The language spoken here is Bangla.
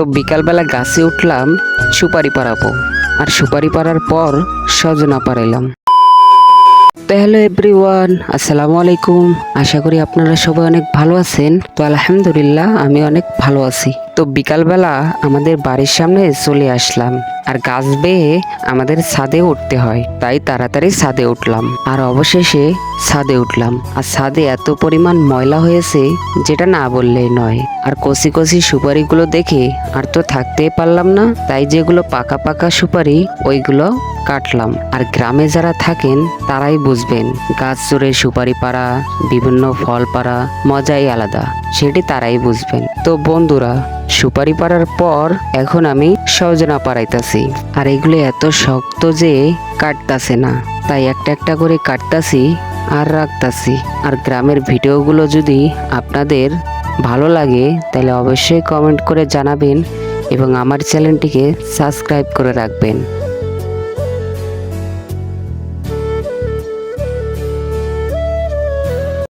তো বিকালবেলা গাছে উঠলাম সুপারি পাড়াবো, আর সুপারি পাড়ার পর সজনা পাড়াইলাম। তো হ্যালো এভরিওয়ান, আসসালামু আলাইকুম। আশা করি আপনারা সবাই অনেক ভালো আছেন। তো আলহামদুলিল্লাহ আমি অনেক ভালো আছি। তো বিকালবেলা আমাদের বাড়ির সামনে চলে আসলাম, আর গাছ বেয়ে আমাদের ছাদে উঠতে হয়, তাই তাড়াতাড়ি ছাদে উঠলাম। আর অবশেষে ছাদে উঠলাম, আর ছাদে এত পরিমাণ ময়লা হয়েছে যেটা না বললেই নয়। আর কচি কচি সুপারিগুলো দেখে আর তো থাকতেই পারলাম না, তাই যেগুলো পাকা পাকা সুপারি ওইগুলো কাটলাম। আর গ্রামে যারা থাকেন তারাই বুঝবেন, গাছ জুড়ে সুপারি পাড়া, বিভিন্ন ফল পাড়া মজাই আলাদা, সেটি তারাই বুঝবেন। তো বন্ধুরা, সুপারি পাড়ার পর এখন আমি সজনা পাড়াইতাছি, আর এগুলো এত শক্ত যে কাটতাছে না, তাই একটা একটা করে কাটতাছি আর রাখতাছি। আর গ্রামের ভিডিওগুলো যদি আপনাদের ভালো লাগে তাহলে অবশ্যই কমেন্ট করে জানাবেন এবং আমার চ্যানেলটিকে সাবস্ক্রাইব করে রাখবেন।